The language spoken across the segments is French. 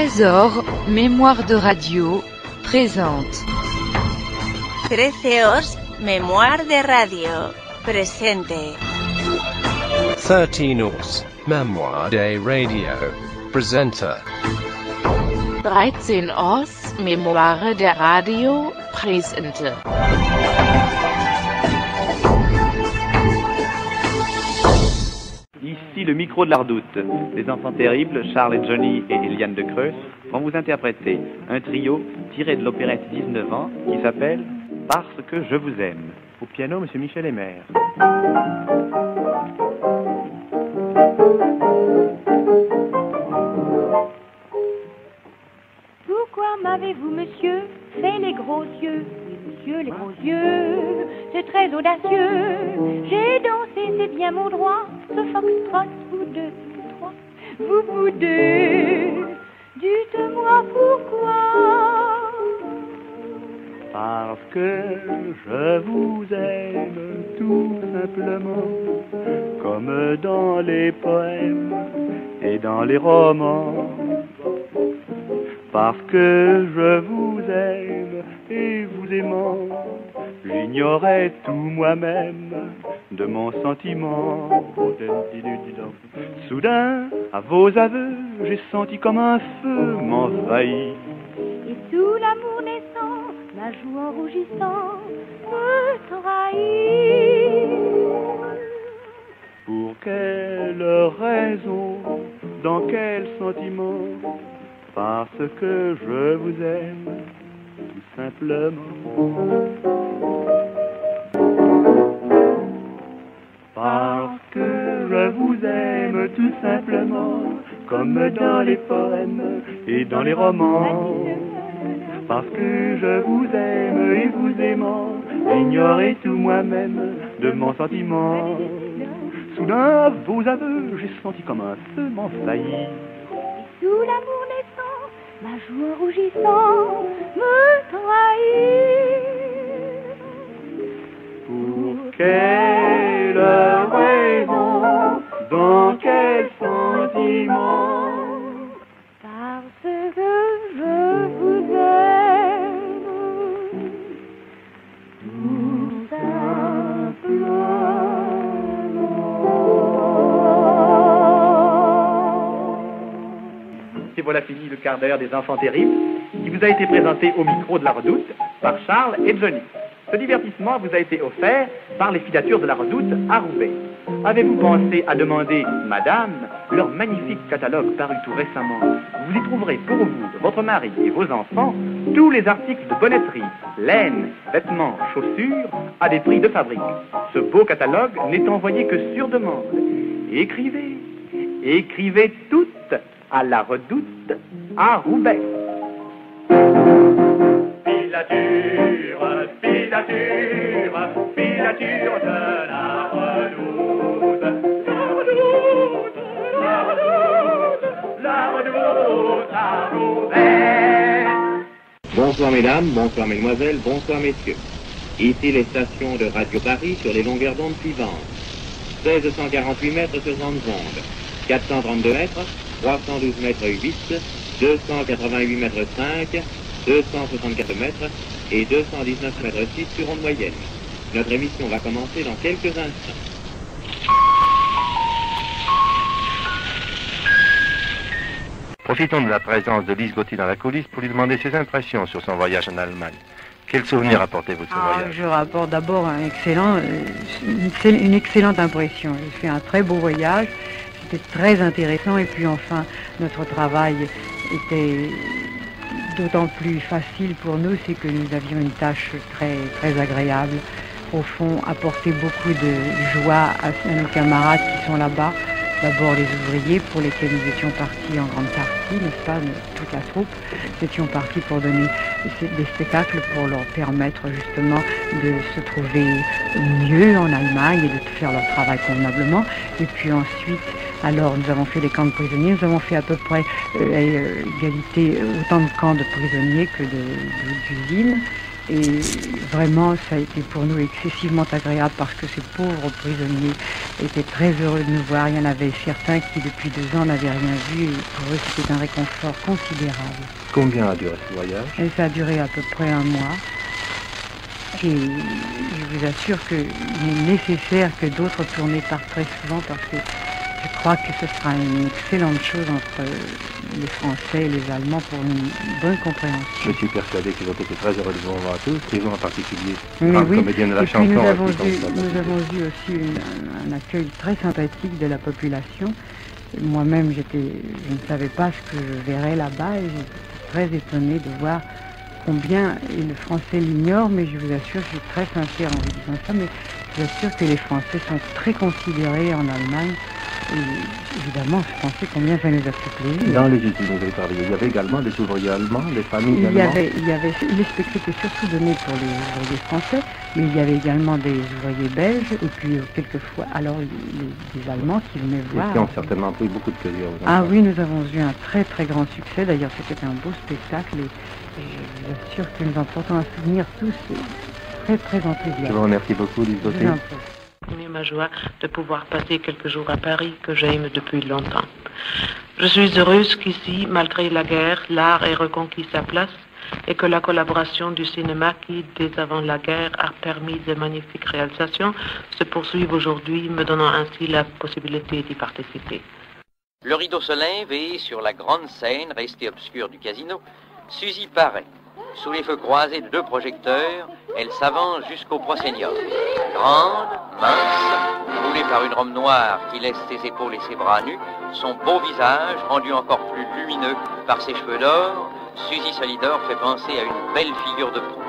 Trésor, mémoire de radio, présente. 13 mémoire de radio, presente. 13 mémoire de radio, presenta. 13 mémoire de radio, presente. Ici le micro de la Redoute. Les enfants terribles, Charles et Johnny et Eliane de Creus, vont vous interpréter un trio tiré de l'opérette 19 ans qui s'appelle « Parce que je vous aime ». Au piano, Monsieur Michel Emer. Pourquoi m'avez-vous, monsieur, fait les gros yeux? Oui, monsieur, les gros yeux, c'est très audacieux. J'ai dansé, c'est bien mon droit, ce foxtrot, vous deux, vous trois, vous deux. Dites-moi pourquoi. Parce que je vous aime tout simplement, comme dans les poèmes et dans les romans. Parce que je vous aime et vous aimant, j'ignorais tout moi-même de mon sentiment. Soudain, à vos aveux, j'ai senti comme un feu m'envahir. Et sous l'amour naissant, ma joue en rougissant me trahit. Pour quelle raison, dans quel sentiment? Parce que je vous aime, tout simplement. Parce que je vous aime, tout simplement, comme dans les poèmes et dans les romans. Parce que je vous aime et vous aimant, j'ignorais tout moi-même de mon sentiment. Soudain, à vos aveux, j'ai senti comme un feu m'envahir. Sous l'amour naissant, ma joue en rougissant me trahit. Pour quelle raison, dans quel sentiment? Parce que je vous aime, tout simplement. Et voilà fini le quart d'heure des enfants terribles qui vous a été présenté au micro de la Redoute par Charles et Johnny. Ce divertissement vous a été offert par les filatures de la Redoute à Roubaix. Avez-vous pensé à demander, madame, leur magnifique catalogue paru tout récemment? Vous y trouverez pour vous, votre mari et vos enfants tous les articles de bonneterie, laine, vêtements, chaussures à des prix de fabrique. Ce beau catalogue n'est envoyé que sur demande. Écrivez toutes à la Redoute à Roubaix. Filature de la Redoute. La Redoute à Roubaix. Bonsoir mesdames, bonsoir mesdemoiselles, bonsoir messieurs. Ici les stations de Radio Paris sur les longueurs d'onde suivantes. 1648 mètres sur ondes ondes, 432 mètres, 312 mètres 8, 288 mètres 5, 264 mètres et 219 mètres 6 sur onde moyenne. Notre émission va commencer dans quelques instants. Profitons de la présence de Lise Gauthier dans la coulisse pour lui demander ses impressions sur son voyage en Allemagne. Quel souvenir apportez-vous de ce voyage? Je rapporte d'abord une excellente impression. J'ai fait un très beau voyage, c'était très intéressant et puis enfin notre travail était d'autant plus facile pour nous, c'est que nous avions une tâche très, très agréable. Au fond, apporter beaucoup de joie à nos camarades qui sont là-bas. D'abord les ouvriers pour lesquels nous étions partis en grande partie, n'est-ce pas, toute la troupe. Nous étions partis pour donner des spectacles pour leur permettre justement de se trouver mieux en Allemagne et de faire leur travail convenablement. Et puis ensuite, alors nous avons fait les camps de prisonniers, nous avons fait à peu près à égalité autant de camps de prisonniers que d'usines. Et vraiment, ça a été pour nous excessivement agréable parce que ces pauvres prisonniers étaient très heureux de nous voir. Il y en avait certains qui, depuis 2 ans, n'avaient rien vu. Et pour eux, c'était un réconfort considérable. Combien a duré ce voyage? Et ça a duré à peu près 1 mois. Et je vous assure qu'il est nécessaire que d'autres tournées partent très souvent parce que je crois que ce sera une excellente chose entre les Français et les Allemands pour une bonne compréhension. Je suis persuadé qu'ils ont été très heureux de vous voir tous, et vous en particulier, mais grande oui. comédienne de la et puis chanson. nous avons eu aussi un accueil très sympathique de la population. Moi-même, je ne savais pas ce que je verrais là-bas et j'étais très étonnée de voir combien, et le français l'ignore, mais je vous assure, je suis très sincère en vous disant ça, mais je vous assure que les Français sont très considérés en Allemagne. Et évidemment, je pensais combien ça nous a fait plaisir. Dans les usines où vous avez travaillé, il y avait également des ouvriers allemands, des familles allemandes? Les spectacles étaient surtout donnés pour les ouvriers français, mais il y avait également des ouvriers belges, et puis quelquefois, alors les Allemands qui venaient voir. Et qui ont certainement pris beaucoup de plaisir. Ah oui, nous avons eu un très très grand succès, d'ailleurs c'était un beau spectacle, et je vous assure que nous en portons un souvenir tous très très enthousiastes. Je vous remercie beaucoup, Lise Gauthier. C'est ma joie de pouvoir passer quelques jours à Paris que j'aime depuis longtemps. Je suis heureuse qu'ici, malgré la guerre, l'art ait reconquis sa place et que la collaboration du cinéma qui, dès avant la guerre, a permis de magnifiques réalisations, se poursuive aujourd'hui, me donnant ainsi la possibilité d'y participer. Le rideau se lève et, sur la grande scène restée obscure du casino, Suzy paraît. Sous les feux croisés de 2 projecteurs, elle s'avance jusqu'au proscénium. Grande, mince, roulée par une robe noire qui laisse ses épaules et ses bras nus, son beau visage, rendu encore plus lumineux par ses cheveux d'or, Suzy Solidor fait penser à une belle figure de proue.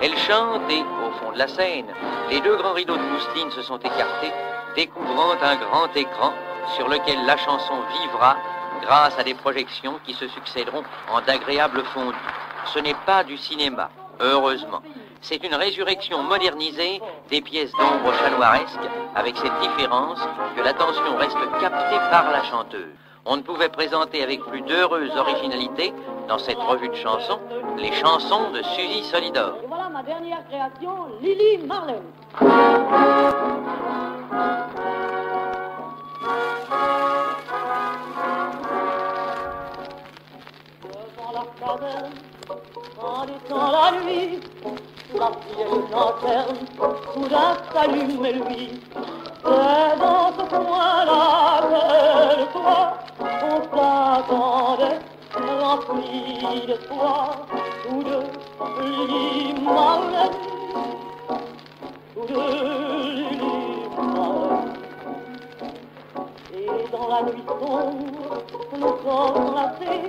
Elle chante et, au fond de la scène, les 2 grands rideaux de mousseline se sont écartés, découvrant un grand écran sur lequel la chanson vivra grâce à des projections qui se succéderont en d'agréables fondus. Ce n'est pas du cinéma, heureusement. C'est une résurrection modernisée des pièces d'ombre chanoiresques, avec cette différence que l'attention reste captée par la chanteuse. On ne pouvait présenter avec plus d'heureuse originalité, dans cette revue de chansons, les chansons de Suzy Solidor. Et voilà ma dernière création, Lily Marlène. Devant la caverne, en étant la nuit, la vieille lanterne, soudain s'allume lui. C'est dans ce coin-là que le soir, on s'attendait, rempli de soie, tous 2, Lily Marlène, tous 2, Lily Marlène. Et dans la nuit sombre, nos corps enlacés,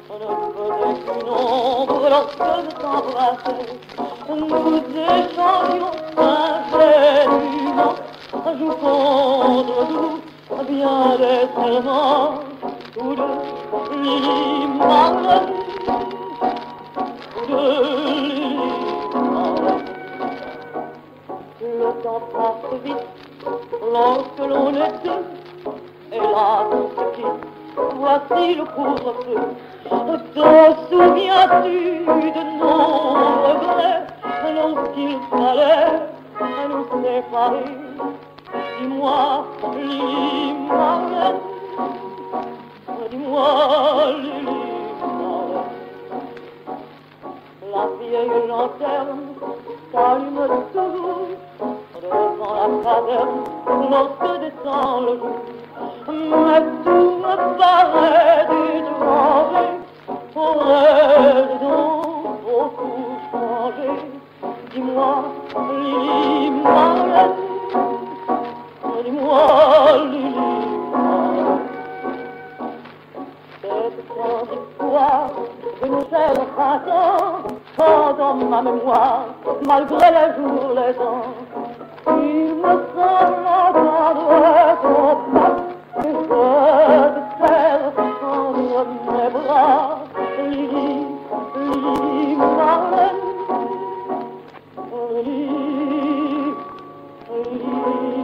on ne faisait qu'une ombre lorsque nous s'embrassait. Nous échangions ingénument, joue contre joue, bien des serments, tous 2, Lily Marlène, tous 2, Lily Marlène. Le temps passe vite lorsque l'on est 2, et là on se quitte, voici le couvre-feu. Te souviens-tu de nos regrets lorsqu'il fallait nous séparer? Dis-moi, Lily Marlène, dis-moi, Lily Marlène. La vieille lanterne s'allume toujours devant la caverne lorsque descend le jour. Mais tout me paraît étranger, aurais-je donc beaucoup changé? Dis-moi, Lily Marlène, dis-moi, Lily Marlène. Cette grande histoire d'une chère printemps quand dans ma mémoire, malgré les jours, les ans, il me semble entendre ton pas. Je te serre entre mes bras, Lily, Lily Marlène, Lily, Lily Marlène.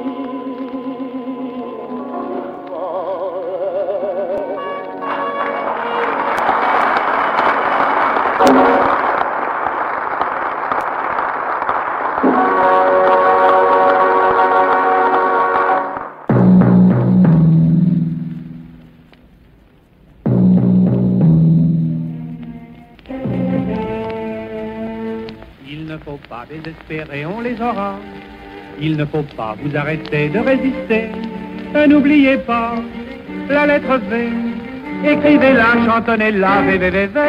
faut pas désespérer, on les aura. Il ne faut pas vous arrêter de résister. N'oubliez pas la lettre V. Écrivez-la, chantonnez-la, V, V, V, V.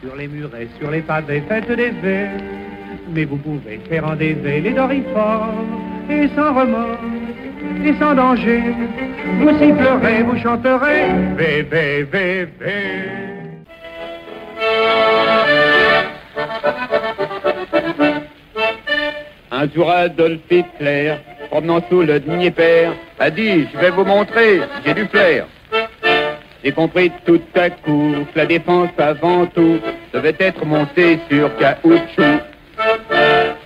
Sur les murets, sur les pavés, faites des V. Mais vous pouvez faire en des V les dorifores. Et sans remords, et sans danger, vous sifflerez, vous chanterez V, V, V, V. Un jour Adolf Hitler, promenant sous le Dnieper, a dit « Je vais vous montrer, j'ai du flair ». J'ai compris tout à coup que la défense avant tout devait être montée sur caoutchouc.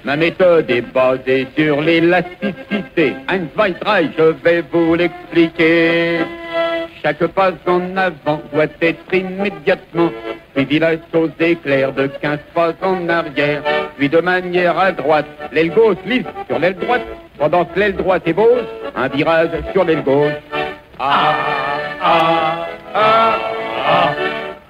Ma méthode est basée sur l'élasticité. Ein, zwei, drei, je vais vous l'expliquer. Chaque pas en avant doit être immédiatement suivi la chose éclair de 15 pas en arrière. Puis de manière à droite, l'aile gauche lisse sur l'aile droite, pendant que l'aile droite ébauche, un virage sur l'aile gauche. Ah, ah, ah, ah,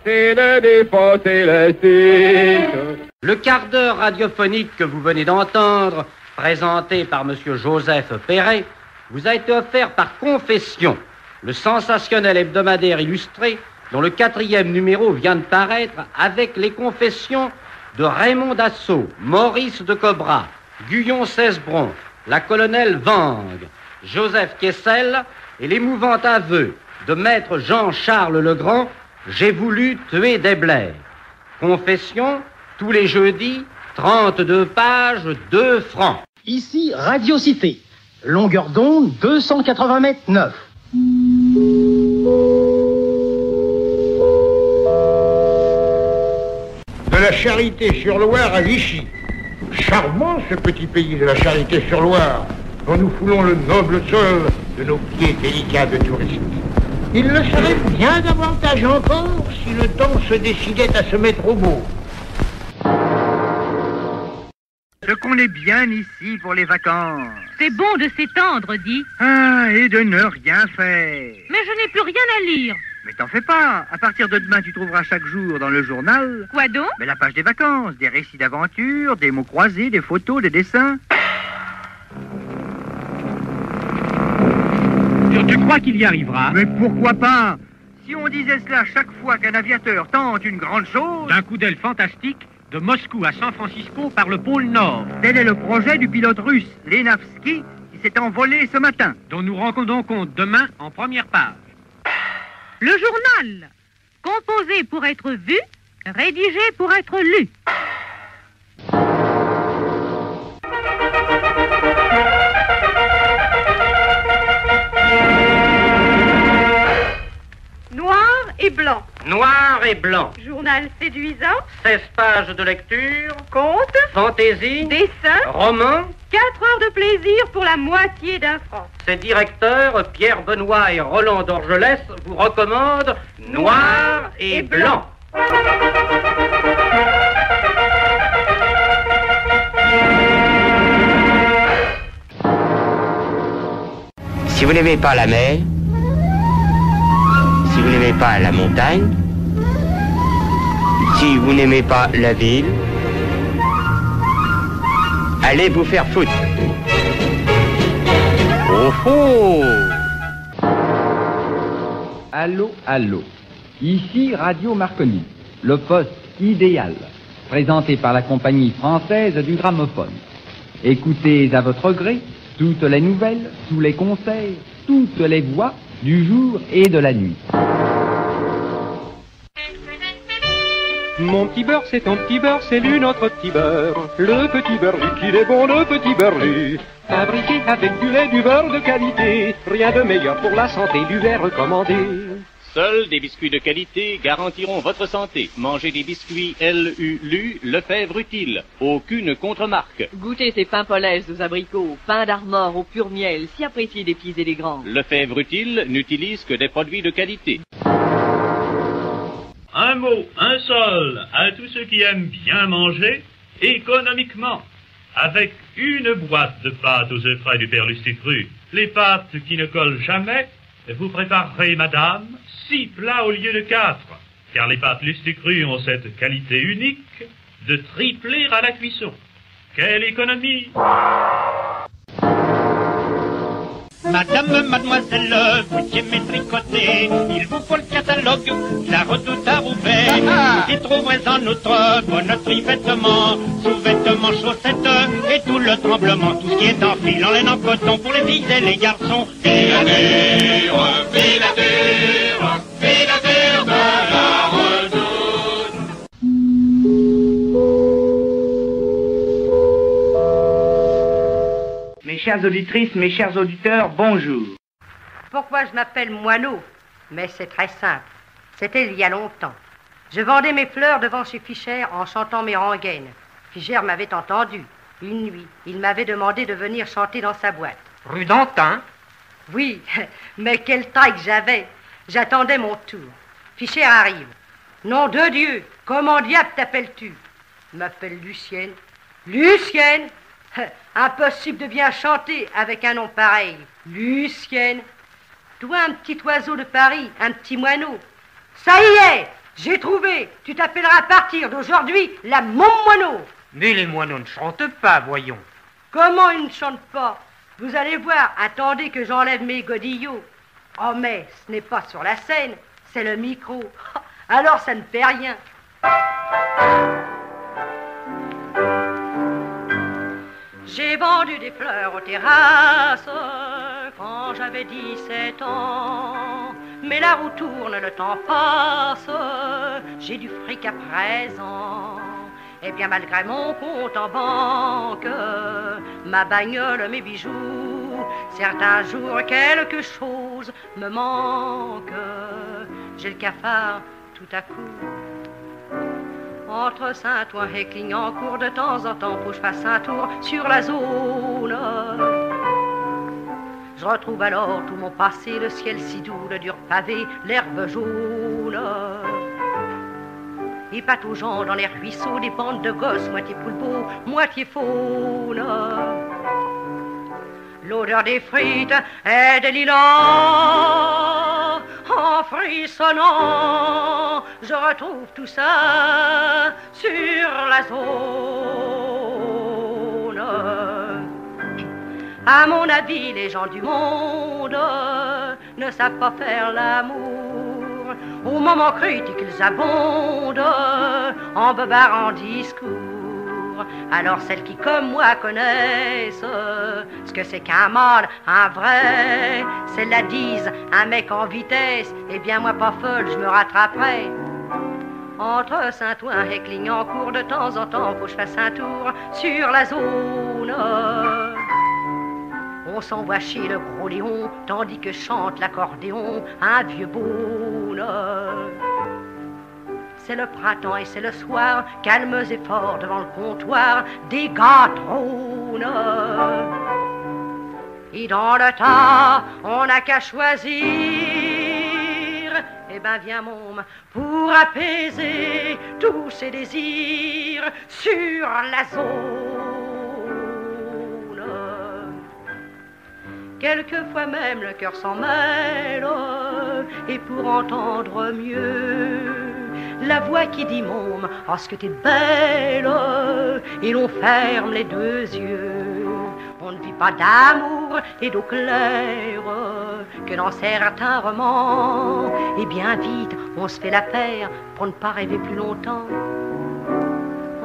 c'est la défense élastique. Le quart d'heure radiophonique que vous venez d'entendre, présenté par M. Joseph Perret, vous a été offert par Confession, le sensationnel hebdomadaire illustré dont le 4e numéro vient de paraître avec les confessions de Raymond Dassault, Maurice de Cobra, Guyon Cesbron, la colonelle Wang, Joseph Kessel et l'émouvant aveu de maître Jean-Charles Legrand, j'ai voulu tuer Desblais. Confession, tous les jeudis, 32 pages, 2 francs. Ici, Radio Cité. Longueur d'onde, 280 mètres 9. De la Charité-sur-Loire à Vichy. Charmant ce petit pays de la Charité-sur-Loire, dont nous foulons le noble sol de nos pieds délicats de touristes. Il le serait bien davantage encore si le temps se décidait à se mettre au beau. Ce qu'on est bien ici pour les vacances. C'est bon de s'étendre, dit. Ah, et de ne rien faire. Mais je n'ai plus rien à lire. Mais t'en fais pas. À partir de demain, tu trouveras chaque jour dans le journal... Quoi donc? Mais la page des vacances, des récits d'aventure, des mots croisés, des photos, des dessins. Tu crois qu'il y arrivera? Mais pourquoi pas? Si on disait cela chaque fois qu'un aviateur tente une grande chose... D'un coup d'aile fantastique, de Moscou à San Francisco par le pôle Nord. Tel est le projet du pilote russe, Lenavski, qui s'est envolé ce matin. Dont nous rendons compte demain en première page. Le journal, composé pour être vu, rédigé pour être lu. Noir et blanc. Noir et blanc. Journal séduisant. 16 pages de lecture. Conte. Fantaisie. Dessin. Roman. 4 heures de plaisir pour la moitié d'un franc. Ses directeurs, Pierre Benoît et Roland d'Orgelès, vous recommandent Noir et blanc. Si vous n'aimez pas la mer, si vous n'aimez pas la montagne, si vous n'aimez pas la ville, allez vous faire foutre. Oh oh! Allô, allô. Ici Radio Marconi, le poste idéal, présenté par la compagnie française du gramophone. Écoutez à votre gré toutes les nouvelles, tous les conseils, toutes les voix du jour et de la nuit. Mon petit beurre, c'est ton petit beurre, c'est lui notre petit beurre. Le petit beurre lui qu'il est bon, le petit beurre lui. Fabriqué avec du lait, du beurre de qualité. Rien de meilleur pour la santé, du lait recommandé. Seuls des biscuits de qualité garantiront votre santé. Mangez des biscuits LULU, Lefebvre Utile. Aucune contre-marque. Goûtez ces pains polaises aux abricots, pains d'Armor au pur miel, si appréciés des petits et des grands. Lefebvre Utile n'utilise que des produits de qualité. Un mot, un seul, à tous ceux qui aiment bien manger, économiquement. Avec une boîte de pâtes aux œufs frais du Père Lustucru, les pâtes qui ne collent jamais, vous préparerez, madame, 6 plats au lieu de 4, car les pâtes Lustucru ont cette qualité unique de tripler à la cuisson. Quelle économie! Madame, mademoiselle, vous qui aimez tricoter, il vous faut le catalogue, la redoute à Roubaix. Vous y trouverez en outre bonneterie, vêtements, sous-vêtements, chaussettes, et tout le tremblement, tout ce qui est en fil, en laine, en coton, pour les filles et les garçons. Filature, filature, filature de la redoute. Mes chères auditrices, mes chers auditeurs, bonjour. Pourquoi je m'appelle Moineau? Mais c'est très simple. C'était il y a longtemps. Je vendais mes fleurs devant chez Fischer en chantant mes rengaines. Fischer m'avait entendu. Une nuit, il m'avait demandé de venir chanter dans sa boîte. Rue d'Antin? Oui, mais quelle taille que j'avais. J'attendais mon tour. Fischer arrive. Nom de Dieu, comment diable t'appelles-tu? Je m'appelle Lucienne. Lucienne? Impossible de bien chanter avec un nom pareil. Lucienne. Toi, un petit oiseau de Paris, un petit moineau. Ça y est, j'ai trouvé. Tu t'appelleras à partir d'aujourd'hui la Montmoineau. Mais les moineaux ne chantent pas, voyons. Comment ils ne chantent pas? Vous allez voir, attendez que j'enlève mes godillots. Oh mais, ce n'est pas sur la scène, c'est le micro. Alors ça ne fait rien. J'ai vendu des fleurs aux terrasses quand j'avais 17 ans. Mais la roue tourne, le temps passe, j'ai du fric à présent. Et bien malgré mon compte en banque, ma bagnole, mes bijoux, certains jours quelque chose me manque. J'ai le cafard tout à coup. Entre Saint-Ouen et Clignancourt, de temps en temps, faut que je fasse un tour sur la zone. Je retrouve alors tout mon passé, le ciel si doux, le dur pavé, l'herbe jaune. Et pataugeant dans les ruisseaux, des bandes de gosses, moitié poulpeau, moitié faune. L'odeur des frites et des lilas, en frissonnant, je retrouve tout ça sur la zone. À mon avis, les gens du monde ne savent pas faire l'amour. Au moment critique, ils abondent en beubard en discours. Alors celles qui, comme moi, connaissent ce que c'est qu'un mâle, un vrai, celles-là disent un mec en vitesse. Eh bien moi, pas folle, je me rattraperai. Entre Saint-Ouen et Clignancourt, de temps en temps, faut que je fasse un tour sur la zone. On s'envoie chez le gros Léon, tandis que chante l'accordéon un vieux beaune. C'est le printemps et c'est le soir, calmes et forts devant le comptoir, des gars trônent. Et dans le tas, on n'a qu'à choisir. Eh ben viens môme, pour apaiser tous ces désirs sur la zone. Quelquefois même le cœur s'en mêle, et pour entendre mieux la voix qui dit môme, oh ce que t'es belle, et l'on ferme les deux yeux. On ne vit pas d'amour et d'eau claire que dans certains romans. Et bien vite, on se fait la paire pour ne pas rêver plus longtemps.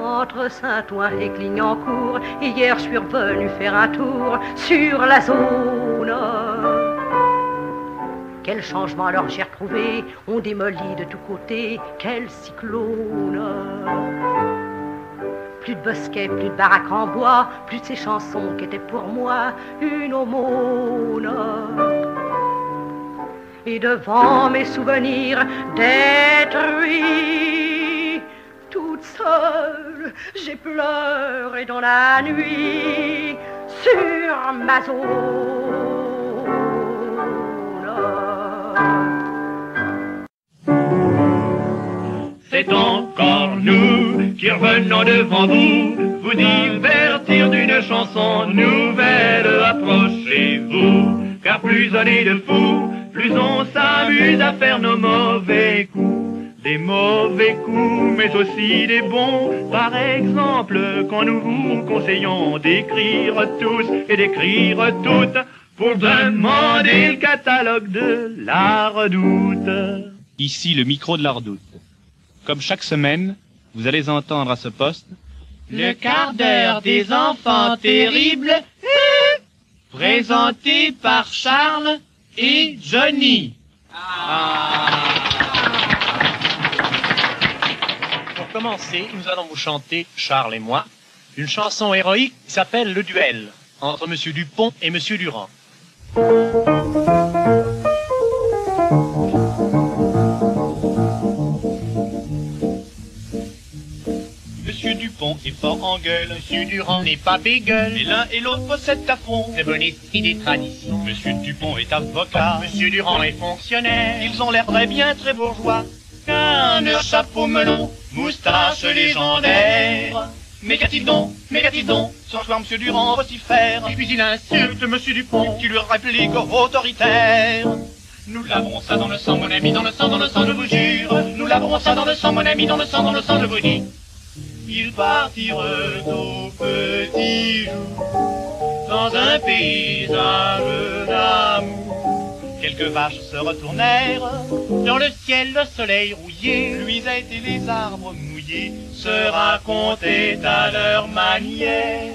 Entre Saint-Ouen et Clignancourt, hier je suis revenu faire un tour sur la zone. Quel changement alors j'ai retrouvé, on démolit de tous côtés, quel cyclone. Plus de bosquets, plus de baraques en bois, plus de ces chansons qui étaient pour moi une aumône. Et devant mes souvenirs détruits, toute seule, j'ai pleuré dans la nuit sur ma zone. C'est encore nous qui revenons devant vous divertir d'une chanson nouvelle. Approchez-vous, car plus on est de fous, plus on s'amuse à faire nos mauvais coups. des mauvais coups, mais aussi des bons. Par exemple, quand nous vous conseillons d'écrire tous et d'écrire toutes pour demander le catalogue de la Redoute. Ici le micro de la Redoute. Comme chaque semaine, vous allez entendre à ce poste le quart d'heure des enfants terribles, présenté par Charles et Johnny. Pour commencer, nous allons vous chanter, Charles et moi, une chanson héroïque qui s'appelle Le Duel, entre Monsieur Dupont et Monsieur Durand. Monsieur Dupont est fort en gueule, Monsieur Durand n'est pas bégueule, et l'un et l'autre possèdent à fond des bon esprit des traditions. Monsieur Dupont est avocat, Monsieur Durand est fonctionnaire, ils ont l'air très bien très bourgeois, qu'un chapeau melon, moustache légendaire. Mais qu'a-t-il donc, ce soir Monsieur Durand vocifère, et puis il insulte Monsieur Dupont, qui lui réplique autoritaire. Nous laverons ça dans le sang, mon ami, dans le sang, je vous jure. Nous laverons ça dans le sang, mon ami, dans le sang, je vous dis. Ils partirent au petit jour, dans un paysage d'amour. Quelques vaches se retournèrent, dans le ciel le soleil rouillé, luisaient et les arbres mouillés se racontaient à leur manière.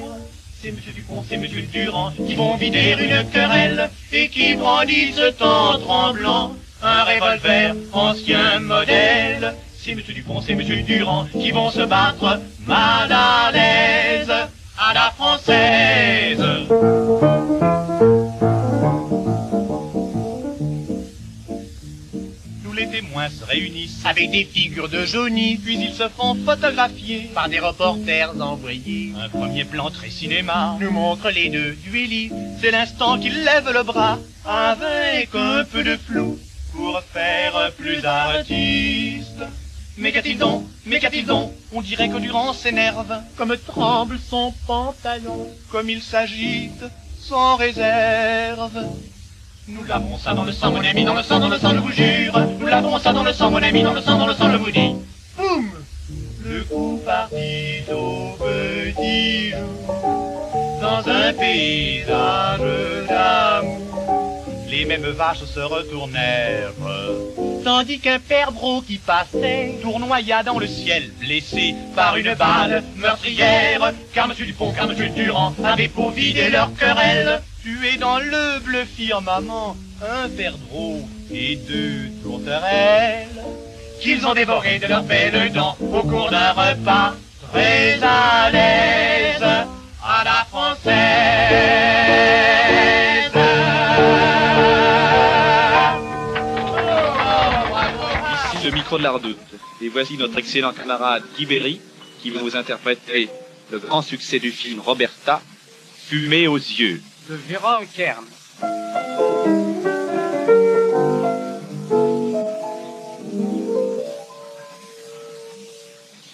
C'est Monsieur Dupont, c'est Monsieur Durand qui vont vider une querelle et qui brandissent en tremblant un revolver ancien modèle. C'est Monsieur Dupont, c'est Monsieur Durand qui vont se battre mal à l'aise à la française. Les témoins se réunissent avec des figures de jaunis, puis ils se font photographier par des reporters envoyés. Un premier plan très cinéma nous montre les deux duellistes. C'est l'instant qu'ils lèvent le bras avec un peu de flou pour faire plus artiste. Mais qu'a-t-il donc, on dirait que Durand s'énerve, comme tremble son pantalon, comme il s'agite sans réserve. Nous laverons ça dans le sang, mon ami, dans le sang, je vous jure. Nous laverons ça dans le sang, mon ami, dans le sang, je vous dis. Boum! Le coup partit au petit jour, dans un paysage d'amour. Les mêmes vaches se retournèrent, tandis qu'un perdreau qui passait tournoya dans le ciel, blessé par une balle meurtrière. Car Monsieur Dupont, car Monsieur Durand avaient pour vider leur querelle, tué dans le bleu firmament un perdreau et deux tourterelles, qu'ils ont dévoré de leurs belles dents au cours d'un repas très à l'aise à la française. Ici le micro de la Redoute. Et voici notre excellent camarade Guy Berry qui va vous interpréter le grand succès du film Roberta, Fumée aux yeux. De Jérôme Kern.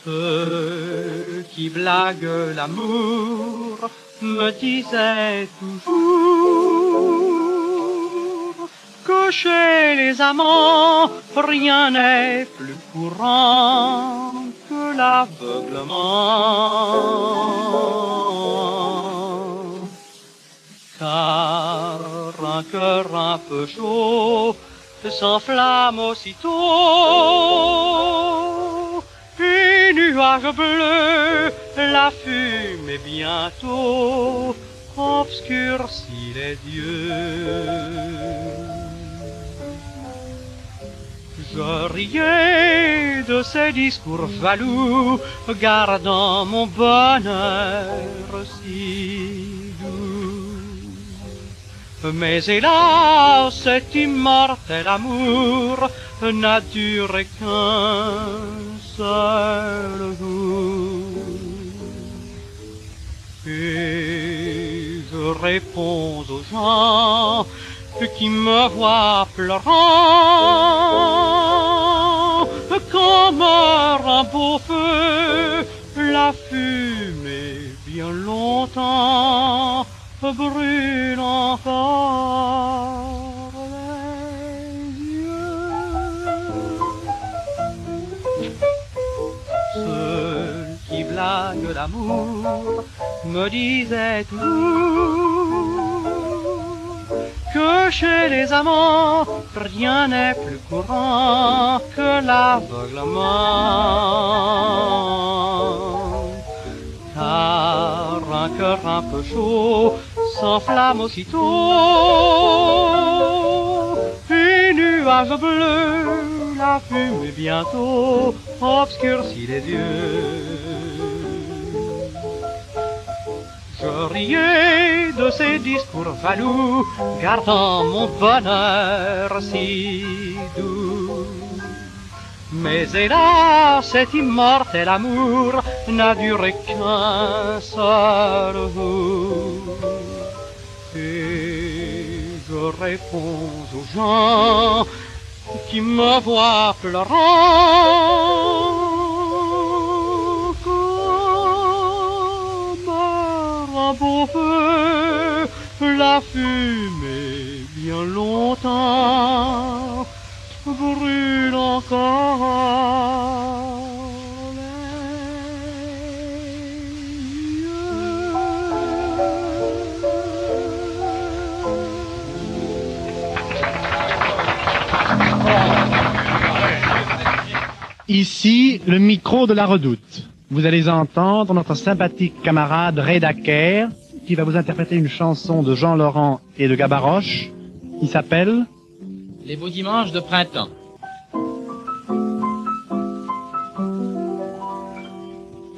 Ceux qui blaguent l'amour me disaient toujours que chez les amants rien n'est plus courant que l'aveuglement. Car un cœur un peu chaud s'enflamme aussitôt, et nuage bleu, la fumée bientôt obscurcit les yeux. Je riais de ces discours jaloux, gardant mon bonheur si mais hélas, cet immortel amour n'a duré qu'un seul jour. Et je réponds aux gens qui me voient pleurant, comme un beau feu, la fumée bien longtemps brûle encore les yeux. vague d'amour me disait toujours que chez les amants, rien n'est plus courant que l'aveuglement. Car un cœur un peu chaud s'enflamme aussitôt, et nuage bleu, la fumée bientôt obscurcit les yeux. Je riais de ces discours valous, gardant mon bonheur si doux. Mais hélas, cet immortel amour n'a duré qu'un seul jour. Et je réponds aux gens qui me voient pleurant comme un beau feu, la fumée bien longtemps brûle encore. Ici, le micro de la Redoute. Vous allez entendre notre sympathique camarade Ray Dacker, qui va vous interpréter une chanson de Jean Laurent et de Gabaroche, qui s'appelle Les beaux dimanches de printemps.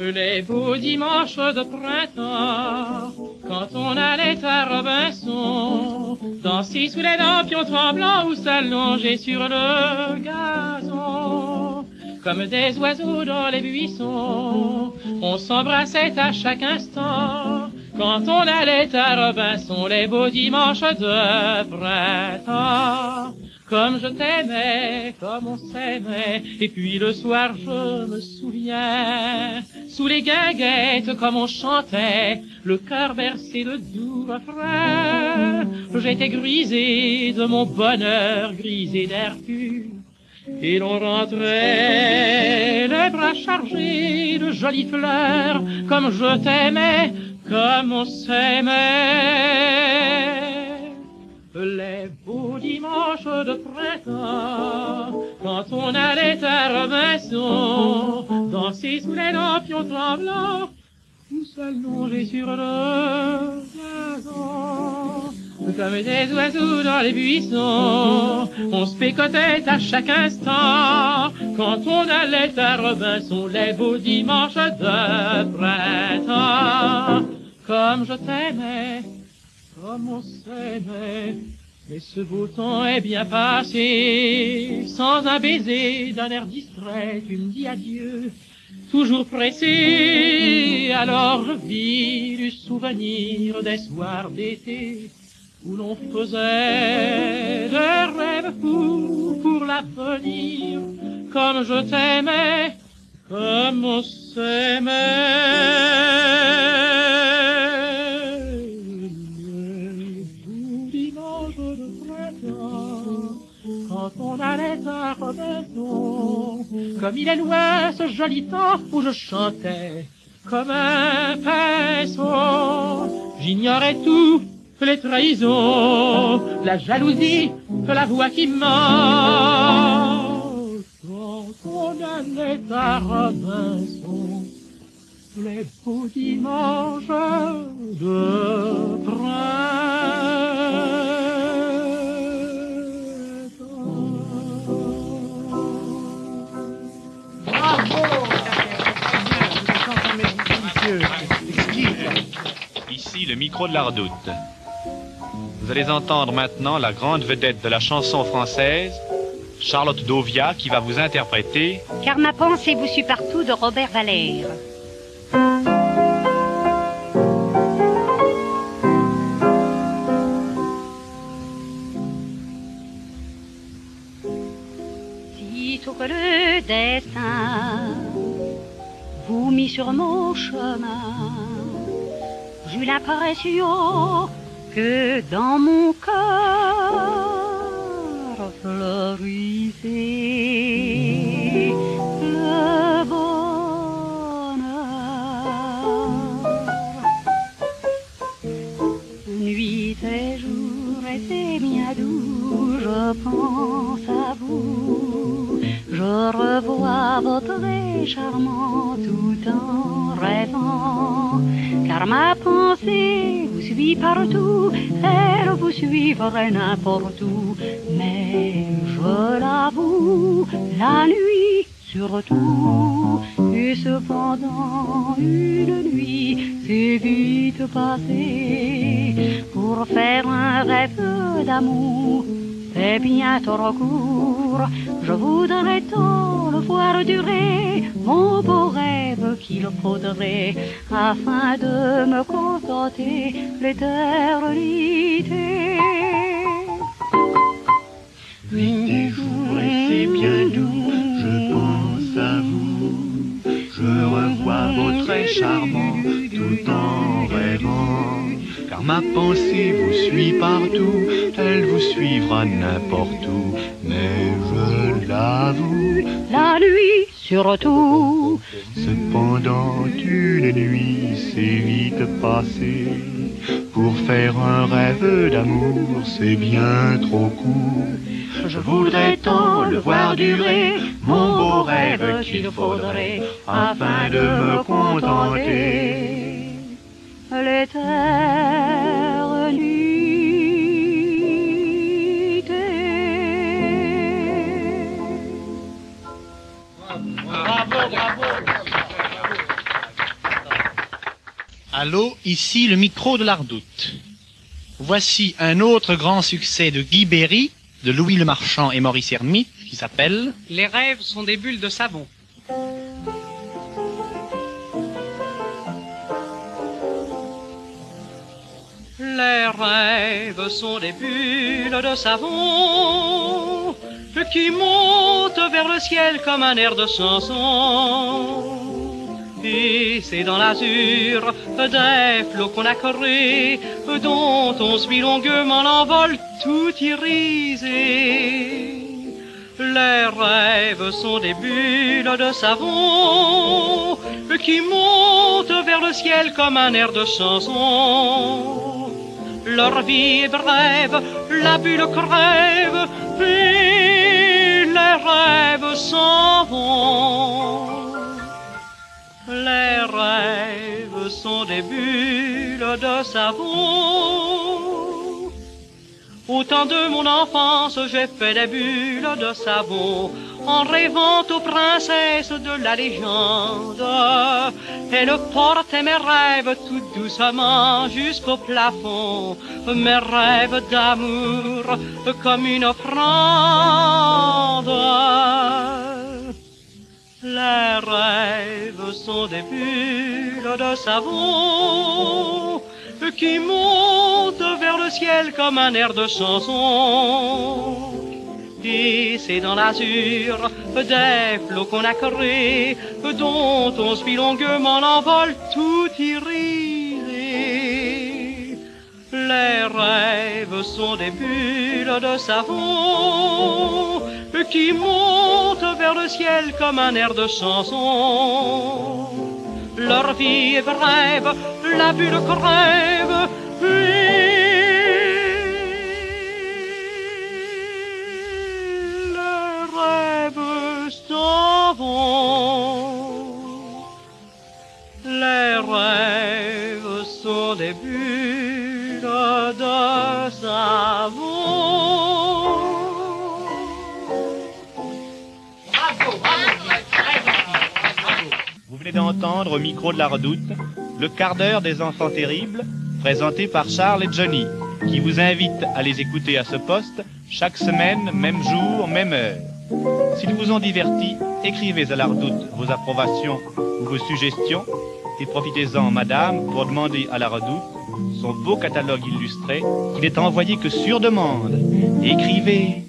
Les beaux dimanches de printemps, quand on allait à Robinson, danser sous les lampions tremblants ou s'allonger sur le gazon, comme des oiseaux dans les buissons, on s'embrassait à chaque instant, quand on allait à Robinson, les beaux dimanches de printemps. Comme je t'aimais, comme on s'aimait, et puis le soir je me souviens, sous les guinguettes comme on chantait, le cœur bercé de doux refrains, j'étais grisé de mon bonheur, grisé d'air pur, et l'on rentrait les bras chargés de jolies fleurs, comme je t'aimais, comme on s'aimait. Les beaux dimanches de printemps, quand on allait à Robinson, danser sous les lampions tremblants, ou s'allonger sur le gazon, comme des oiseaux dans les buissons, on se pécotait à chaque instant, quand on allait à Robinson, les beaux dimanches de printemps. Comme je t'aimais, comme on s'aimait, mais ce beau temps est bien passé, sans un baiser, d'un air distrait, tu me dis adieu, toujours pressé, alors je vis du souvenir des soirs d'été, où l'on faisait des rêves fous pour l'avenir, comme je t'aimais, comme on s'aimait. Quand on allait à Robinson, comme il est loin ce joli temps où je chantais comme un pinceau, j'ignorais tout, les trahisons, la jalousie, la voix qui ment. Quand on allait à Robinson, les beaux dimanches de printemps. Ici le micro de la Redoute. Vous allez entendre maintenant la grande vedette de la chanson française, Charlotte Dovia, qui va vous interpréter Car ma pensée vous suit partout de Robert Valère. Sitôt que le destin vous mit sur mon chemin, j'eus l'impression que dans mon cœur florissait le bonheur. revois votre très charmant tout en rêvant, car ma pensée vous suit partout, elle vous suivrait n'importe où, mais je l'avoue, la nuit surtout, et cependant une nuit c'est vite passée, pour faire un rêve d'amour, c'est bien trop court. Je voudrais tant le voir durer, mon beau rêve qu'il faudrait, afin de me contenter l'éternité. Nuit et jour et c'est bien doux, je pense à vous. Je revois vos traits charmants tout en rêvant, car ma pensée vous suit partout, elle vous suivra n'importe où, mais je l'avoue, la nuit surtout. Cependant une nuit s'est vite passée, pour faire un rêve d'amour c'est bien trop court. Je voudrais tant le voir durer, mon beau rêve qu'il faudrait, afin de me contenter l'éternité. Bravo, bravo. Allô, ici le micro de la Redoute. Voici un autre grand succès de Guy Berry, de Louis le Marchand et Maurice Hermite, qui s'appelle « Les rêves sont des bulles de savon ». Les rêves sont des bulles de savon qui montent vers le ciel comme un air de chanson. Et c'est dans l'azur des flots qu'on a créés, dont on suit longuement l'envol tout irisé. Les rêves sont des bulles de savon qui montent vers le ciel comme un air de chanson. Leur vie est brève, la bulle crève, puis les rêves s'en vont. Les rêves sont des bulles de savon. Au temps de mon enfance, j'ai fait des bulles de savon, en rêvant aux princesses de la légende. Elles portaient mes rêves tout doucement jusqu'au plafond, mes rêves d'amour comme une offrande. Les rêves sont des bulles de savon qui montent vers le ciel comme un air de chanson. Et c'est dans l'azur des flots qu'on a créés, dont on suit longuement l'envol tout irisé. Les rêves sont des bulles de savon qui montent vers le ciel comme un air de chanson. Leur vie est brève, la bulle crève, les rêves s'en vont. Les rêves sont des bulles de savon. Vous venez d'entendre au micro de la Redoute le quart d'heure des enfants terribles, présenté par Charles et Johnny, qui vous invitent à les écouter à ce poste chaque semaine, même jour, même heure. S'ils vous ont diverti, écrivez à la Redoute vos approbations ou vos suggestions et profitez-en, madame, pour demander à la Redoute son beau catalogue illustré qui n'est envoyé que sur demande. Écrivez,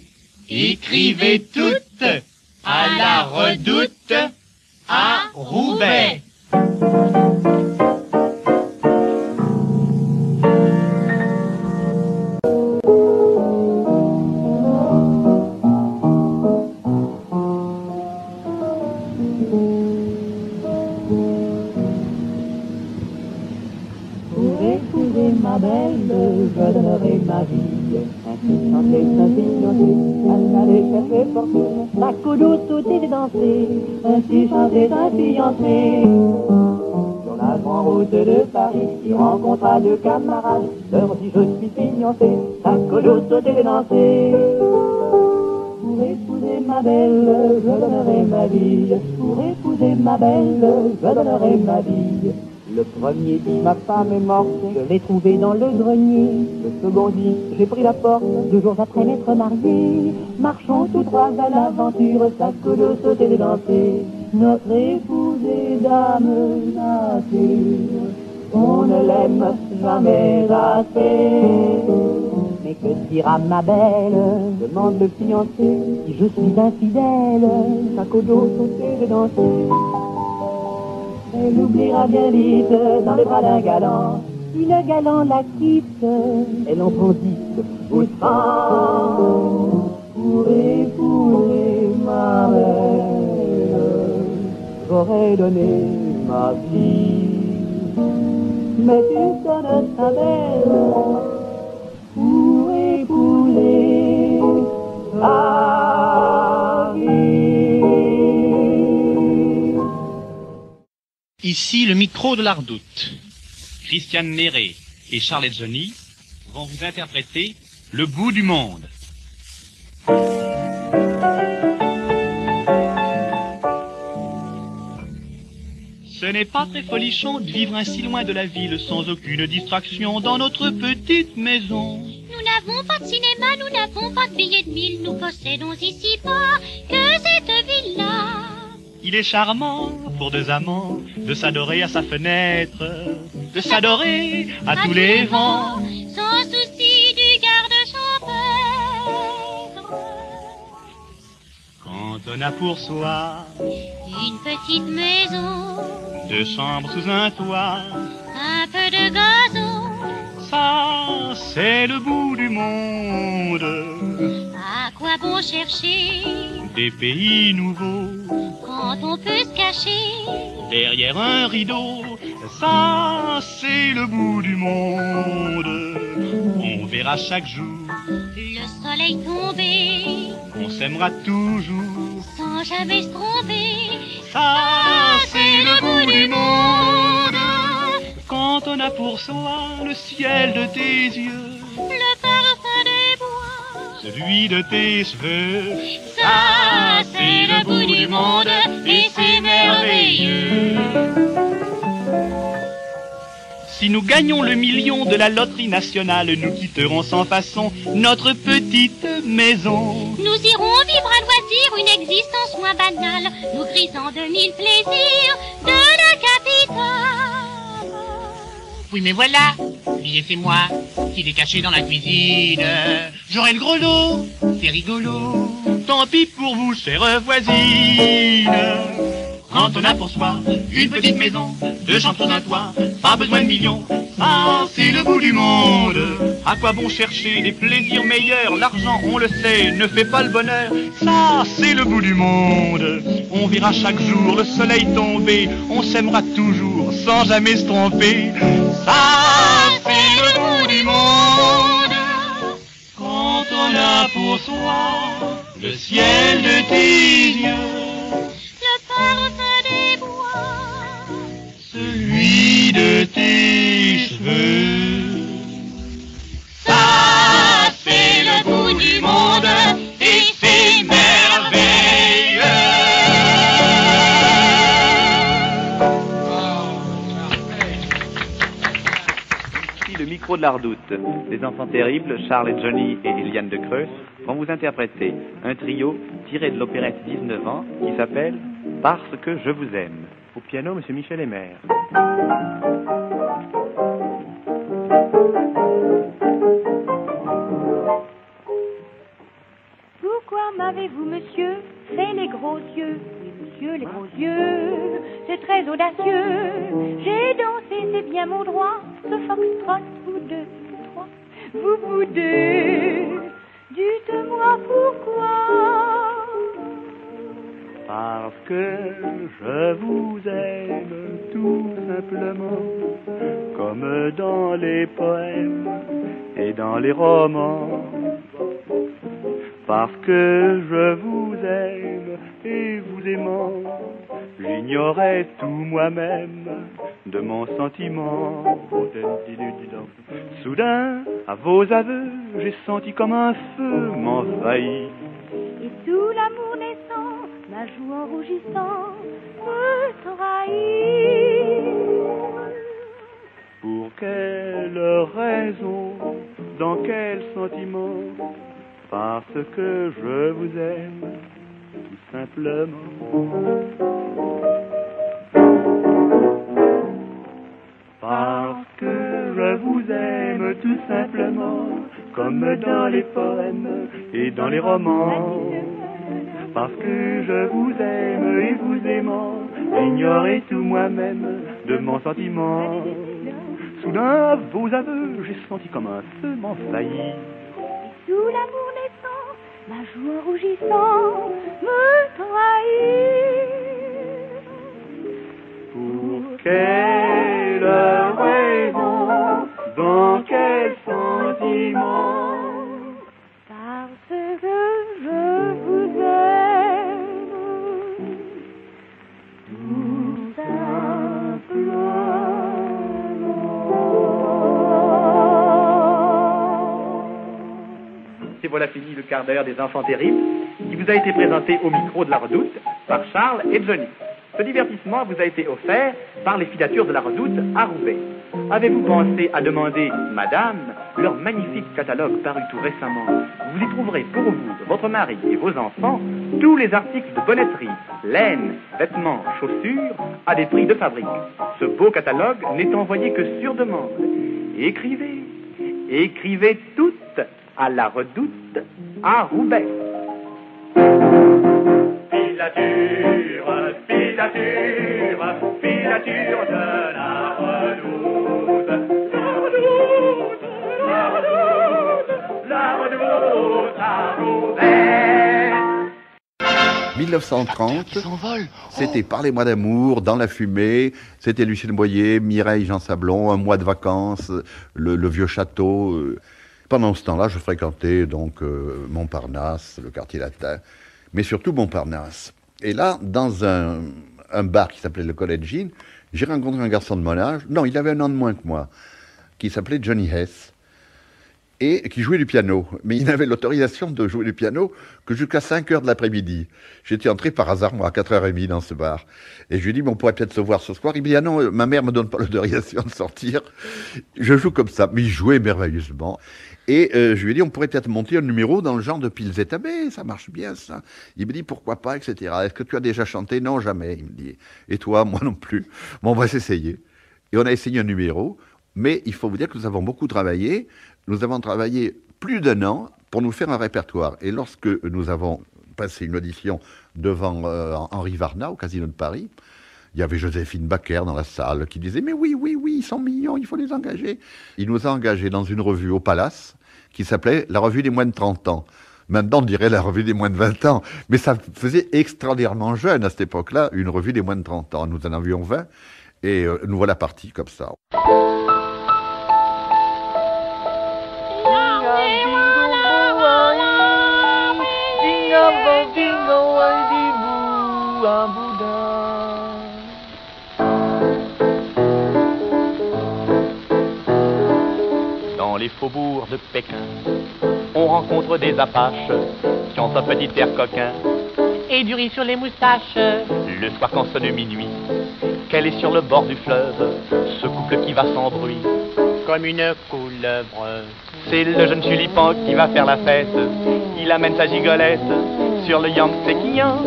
écrivez toutes à la Redoute à Roubaix. Ma belle, je donnerai ma vie, chanter sa vie, à la chanter, chercher fortune, sac au dos, sauter et danser, ainsi chanter, ainsi entrer. Sur la grande route de Paris, il rencontra deux camarades, leur dit je suis fiancé, sac au dos, sauter et danser. Pour épouser ma belle, je donnerai ma vie, pour épouser ma belle, je donnerai ma vie. Le premier dit ma femme est morte, je l'ai trouvée dans le grenier. Le second dit j'ai pris la porte, 2 jours après m'être marié. Marchons tous trois à l'aventure, sac au dos, sauter et danser. Notre épousée dame nature, on ne l'aime jamais assez. Mais que dira ma belle, demande le fiancé, si je suis infidèle, sac au dos, sauter et danser. Elle oubliera bien vite dans les bras d'un galant. Si le galant la quitte, elle en prend 10 ou 100 pour épouser ma belle. J'aurais donné ma vie, mais tu donnes ta belle pour épouser ta vie. Ici le micro de la Redoute. Christiane Néré et Charles Johnny vont vous interpréter Le bout du monde. Ce n'est pas très folichon de vivre ainsi loin de la ville sans aucune distraction dans notre petite maison. Nous n'avons pas de cinéma, nous n'avons pas de billets de 1000, nous possédons ici pas que cette ville-là. Il est charmant pour 2 amants de s'adorer à sa fenêtre, de s'adorer à tous les vents, sans souci du garde champêtre. Quand on a pour soi une petite maison, 2 chambres sous un toit, un peu de gazon, ça c'est le bout du monde. À quoi bon chercher des pays nouveaux quand on peut se cacher derrière un rideau? Ça c'est le bout du monde. On verra chaque jour le soleil tomber, on s'aimera toujours sans jamais se tromper. Ça c'est le bout du monde. Quand on a pour soi le ciel de tes yeux, le parfum des bois, celui de tes cheveux, ça c'est le bout du monde et c'est merveilleux. Si nous gagnons le million de la loterie nationale, nous quitterons sans façon notre petite maison. Nous irons vivre à loisir une existence moins banale, nous grisant de 1000 plaisirs de la capitale. Oui mais voilà, billet c'est moi, qu'il est caché dans la cuisine. J'aurai le gros lot, c'est rigolo. Tant pis pour vous, chère voisine. Quand on a pour soi une petite maison, 2 chambres sous un toit, pas besoin de millions, ça c'est le bout du monde. À quoi bon chercher des plaisirs meilleurs? L'argent, on le sait, ne fait pas le bonheur. Ça c'est le bout du monde. On verra chaque jour le soleil tomber, on s'aimera toujours sans jamais se tromper. Ça c'est le bout du monde. Quand on a pour soi le ciel de tes yeux, parfum des bois, celui de tes cheveux, ça c'est le bout du monde et c'est merveilleux. Ici le micro de la Redoute. Les enfants terribles, Charles et Johnny et Eliane de Creus, vont vous interpréter un trio tiré de l'opérette 19 ans qui s'appelle Parce que je vous aime. Au piano, monsieur Michel Emer. Pourquoi m'avez-vous, monsieur, fait les gros yeux? Oui, monsieur, les gros yeux, c'est très audacieux. J'ai dansé, c'est bien mon droit, ce foxtrot, vous 2, 3, vous boudez. Dites-moi pourquoi. Parce que je vous aime tout simplement, comme dans les poèmes et dans les romans. Parce que je vous aime et vous aimant, j'ignorais tout moi-même de mon sentiment. Soudain, à vos aveux, j'ai senti comme un feu m'envahir. Et tout l'amour naissant, ma joue en rougissant, me trahit. Pour quelle raison, dans quel sentiment? Parce que je vous aime, tout simplement. Parce que je vous aime, tout simplement, comme dans les poèmes et dans les romans. Parce que je vous aime et vous aimant, j'ignorais tout moi-même de mon sentiment. Soudain, à vos aveux, j'ai senti comme un feu m'envahir. Sous l'amour naissant, ma joue en rougissant me trahit. Pour quelle raison, dans quel sentiment? Parce que je vous aime, tout simplement. Et voilà fini le quart d'heure des enfants terribles, qui vous a été présenté au micro de la Redoute par Charles et Johnny. Ce divertissement vous a été offert par les filatures de la Redoute à Roubaix. Avez-vous pensé à demander, madame, leur magnifique catalogue paru tout récemment? Vous y trouverez pour vous, votre mari et vos enfants tous les articles de bonneterie, laine, vêtements, chaussures à des prix de fabrique. Ce beau catalogue n'est envoyé que sur demande. Écrivez toutes à la Redoute à Roubaix. Filature, filature, filature de la Redoute. La Redoute, la Redoute, la Redoute à Roubaix. 1930, c'était Parlez-moi d'amour, Dans la fumée, c'était Lucien Boyer, Mireille Jean Sablon, Un mois de vacances, le vieux château. Pendant ce temps-là, je fréquentais donc Montparnasse, le quartier latin, mais surtout Montparnasse. Et là, dans un bar qui s'appelait le College Inn, j'ai rencontré un garçon de mon âge, non, il avait un an de moins que moi, qui s'appelait Johnny Hess, et qui jouait du piano. Mais il n'avait l'autorisation de jouer du piano que jusqu'à 5h de l'après-midi. J'étais entré par hasard, moi, à 4h30 dans ce bar. Et je lui ai dit, bon, on pourrait peut-être se voir ce soir. Il me dit, ah non, ma mère me donne pas l'autorisation de sortir. Je joue comme ça. Mais il jouait merveilleusement. Et je lui ai dit, on pourrait peut-être monter un numéro dans le genre de Pils et Tabé, ça marche bien ça. Il me dit, pourquoi pas, etc. Est-ce que tu as déjà chanté? Non, jamais, il me dit. Et toi? Moi non plus. Bon, on va s'essayer. Et on a essayé un numéro, mais il faut vous dire que nous avons beaucoup travaillé. Nous avons travaillé plus d'1 an pour nous faire un répertoire. Et lorsque nous avons passé une audition devant Henri Varna, au Casino de Paris, il y avait Joséphine Baker dans la salle qui disait « Mais oui, ils sont mignons, il faut les engager ». Il nous a engagés dans une revue au Palace qui s'appelait la revue des moins de 30 ans. Maintenant, on dirait la revue des moins de 20 ans. Mais ça faisait extraordinairement jeune à cette époque-là, une revue des moins de 30 ans. Nous en avions 20 et nous voilà partis comme ça. Dans les faubourgs de Pékin, on rencontre des apaches qui ont un petit air coquin et du riz sur les moustaches. Le soir quand sonne minuit, qu'elle est sur le bord du fleuve, ce couple qui va sans bruit comme une couleuvre. C'est le jeune Tulipan qui va faire la fête. Il amène sa gigolette sur le Yangtze Kian.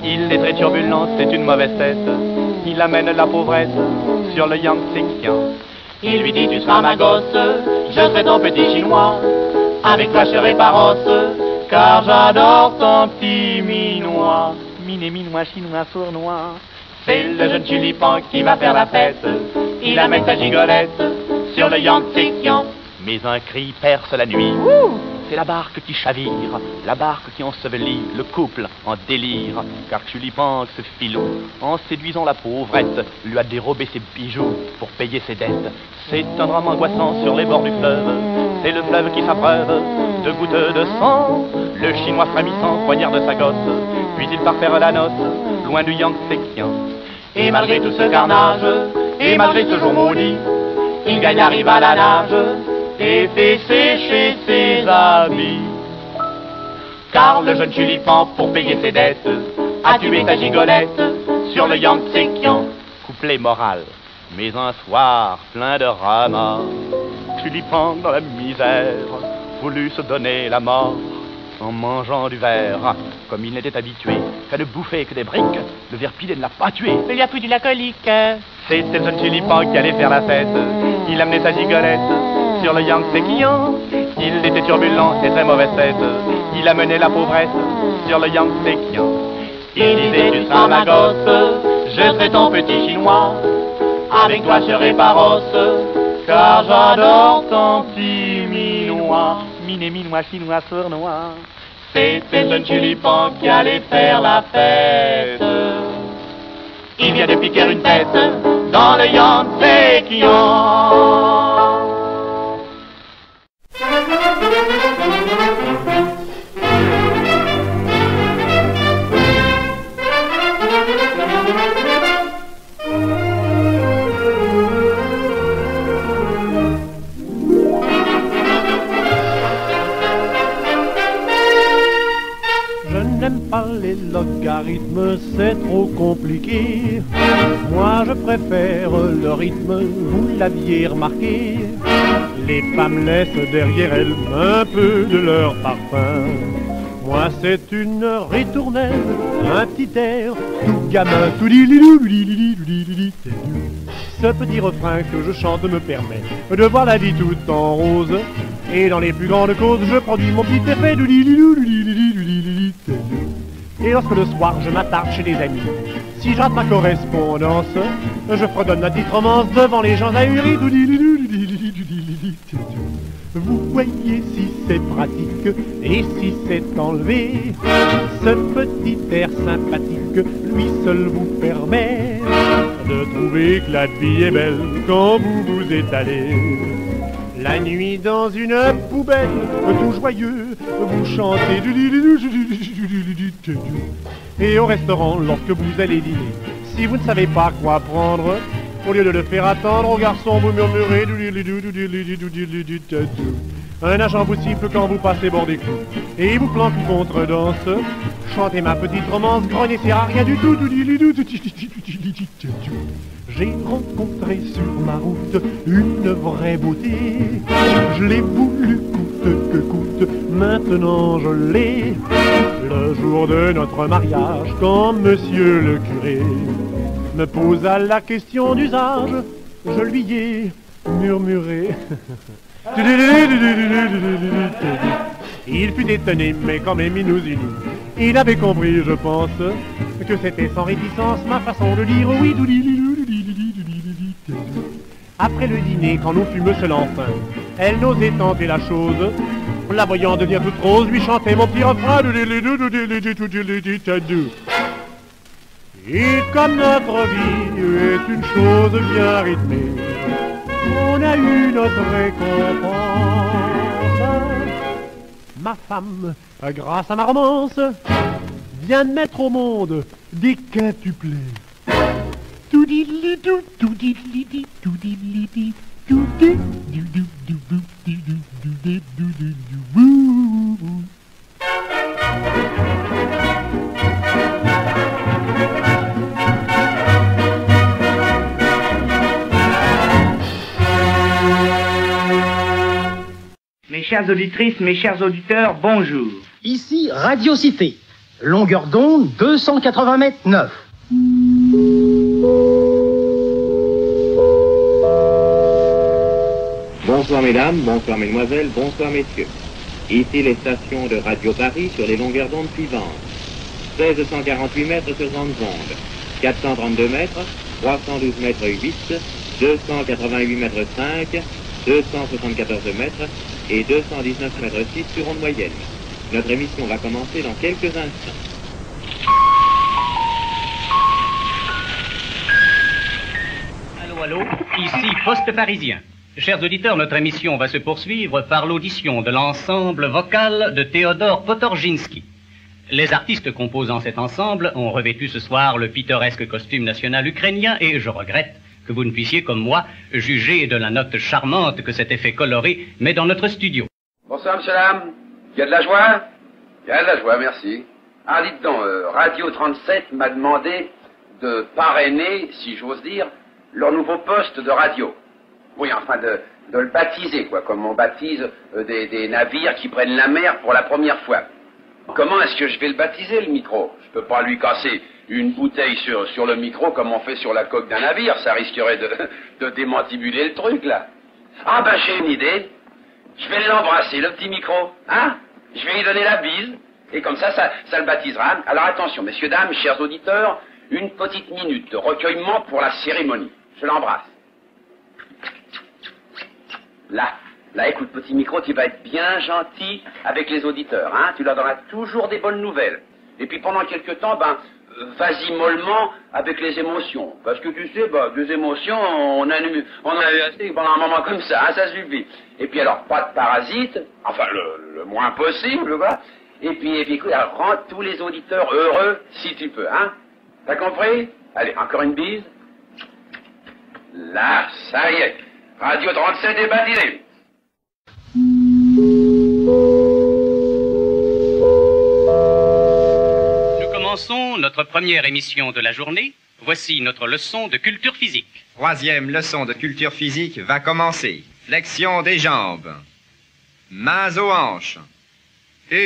Il est très turbulent, c'est une mauvaise tête. Il amène la pauvrette sur le Yangtze Kian. Il lui dit, tu seras ma gosse, je serai ton petit chinois, avec vache et parosse, car j'adore ton petit minois. Miné, minois, chinois, sournois. C'est le jeune Tulipan qui va faire la fête. Il amène sa gigolette sur le Yangtze Kian. Mais un cri perce la nuit. C'est la barque qui chavire la barque qui ensevelit le couple en délire, car Tulipan, ce filou, en séduisant la pauvrette, lui a dérobé ses bijoux pour payer ses dettes. C'est un drame angoissant sur les bords du fleuve, c'est le fleuve qui s'abreuve de gouttes de sang. Le Chinois frémissant poignarde sa gosse, puis il part faire la noce, loin du Yangtze-Kiang. Et malgré tout ce carnage, et malgré ce jour maudit, il gagne la rive à la nage et fait sécher ses habits. Car le jeune Tulipan, pour payer ses dettes, a tué sa gigolette sur le Yangtze-Kiang. Couplet moral, mais un soir plein de ramas, Tulipan dans la misère voulut se donner la mort en mangeant du verre. Comme il n'était habitué qu'à ne bouffer que des briques, le ver pilé ne l'a pas tué, il lui a foutu la colique. C'était le jeune Tulipan qui allait faire la fête, il amenait sa gigolette sur le Yangtze-Kiang. Il était turbulent et très mauvaise tête, il amenait la pauvresse sur le Yangtze-Kiang. Il disait, tu seras ma gosse, je serai ton petit chinois, avec toi je serai paros, car j'adore ton petit minois. Miné, minois, chinois, sournois. C'était le jeune Tulipan qui allait faire la fête. Il vient de piquer une tête dans le Yangtze-Kiang. J'aime pas les logarithmes, c'est trop compliqué. Moi je préfère le rythme, vous l'aviez remarqué. Les femmes laissent derrière elles un peu de leur parfum. Moi c'est une ritournelle, un petit air, tout gamin, tout li-li-lou-li-li-li-li-li-li. Ce petit refrain que je chante me permet de voir la vie toute en rose. Et dans les plus grandes causes, je produis mon petit effet de li-li-lou-li-li-li-li-li-li. Et lorsque le soir je m'attarde chez des amis, si je rate ma correspondance, je fredonne ma petite romance devant les gens ahuris. Vous voyez si c'est pratique et si c'est enlevé, ce petit air sympathique lui seul vous permet de trouver que la vie est belle quand vous vous étalez. La nuit dans une poubelle, tout joyeux, vous chantez et au restaurant, lorsque vous allez dîner, si vous ne savez pas quoi prendre, au lieu de le faire attendre, au garçon vous murmurez. Un agent vous siffle quand vous passez bord des clous et il vous planque une contredanse. Chantez ma petite romance, grognez, c'est rien du tout. J'ai rencontré sur ma route une vraie beauté. Je l'ai voulu coûte que coûte, maintenant je l'ai. Le jour de notre mariage, quand monsieur le curé me posa la question d'usage, je lui ai murmuré. Il fut étonné, mais quand même il nous unit. Il avait compris, je pense, que c'était sans réticence ma façon de dire oui. Après le dîner, quand nous fûmes seuls enfin, elle n'osait tenter la chose. La voyant devenir toute rose, lui chantait mon petit refrain. Et comme notre vie est une chose bien rythmée, on a eu notre récompense. Ma femme, grâce à ma romance, vient de mettre au monde des quintuplés. Mes chères auditrices, mes chers auditeurs, bonjour. Ici Radio Cité, longueur d'onde 280 mètres 9. Bonsoir mesdames, bonsoir mesdemoiselles, bonsoir messieurs. Ici les stations de Radio Paris sur les longueurs d'onde suivantes. 1648 mètres sur grandes ondes, 432 mètres, 312 mètres 8, 288 mètres 5, 274 mètres et 219 mètres 6 sur onde moyenne. Notre émission va commencer dans quelques instants. Allô, allô, ici Poste Parisien. Chers auditeurs, notre émission va se poursuivre par l'audition de l'ensemble vocal de Théodore Potorginski. Les artistes composant cet ensemble ont revêtu ce soir le pittoresque costume national ukrainien et je regrette que vous ne puissiez, comme moi, juger de la note charmante que cet effet coloré met dans notre studio. Bonsoir, monsieur Lam. Il y a de la joie? Il y a de la joie, merci. Ah, dites donc, Radio 37 m'a demandé de parrainer, si j'ose dire, leur nouveau poste de radio. Oui, enfin, de le baptiser, quoi, comme on baptise des navires qui prennent la mer pour la première fois. Comment est-ce que je vais le baptiser, le micro? Je peux pas lui casser une bouteille sur le micro comme on fait sur la coque d'un navire, ça risquerait de démantibuler le truc, là. Ah, ben, j'ai une idée. Je vais l'embrasser, le petit micro, hein? Je vais lui donner la bise, et comme ça le baptisera. Alors attention, messieurs, dames, chers auditeurs, une petite minute de recueillement pour la cérémonie. Je l'embrasse. Là, écoute, petit micro, tu vas être bien gentil avec les auditeurs, hein? Tu leur donneras toujours des bonnes nouvelles. Et puis pendant quelque temps, vas-y mollement avec les émotions. Parce que tu sais, des émotions, on a eu assez pendant un moment comme ça, hein, ça suffit. Et puis alors, pas de parasites, enfin le moins possible, quoi. Et puis écoute, alors, rends tous les auditeurs heureux si tu peux, hein? T'as compris? Allez, encore une bise. Là, ça y est. Radio 37 est baptisé. Nous commençons notre première émission de la journée. Voici notre leçon de culture physique. Troisième leçon de culture physique va commencer. Flexion des jambes. Mains aux hanches. 1,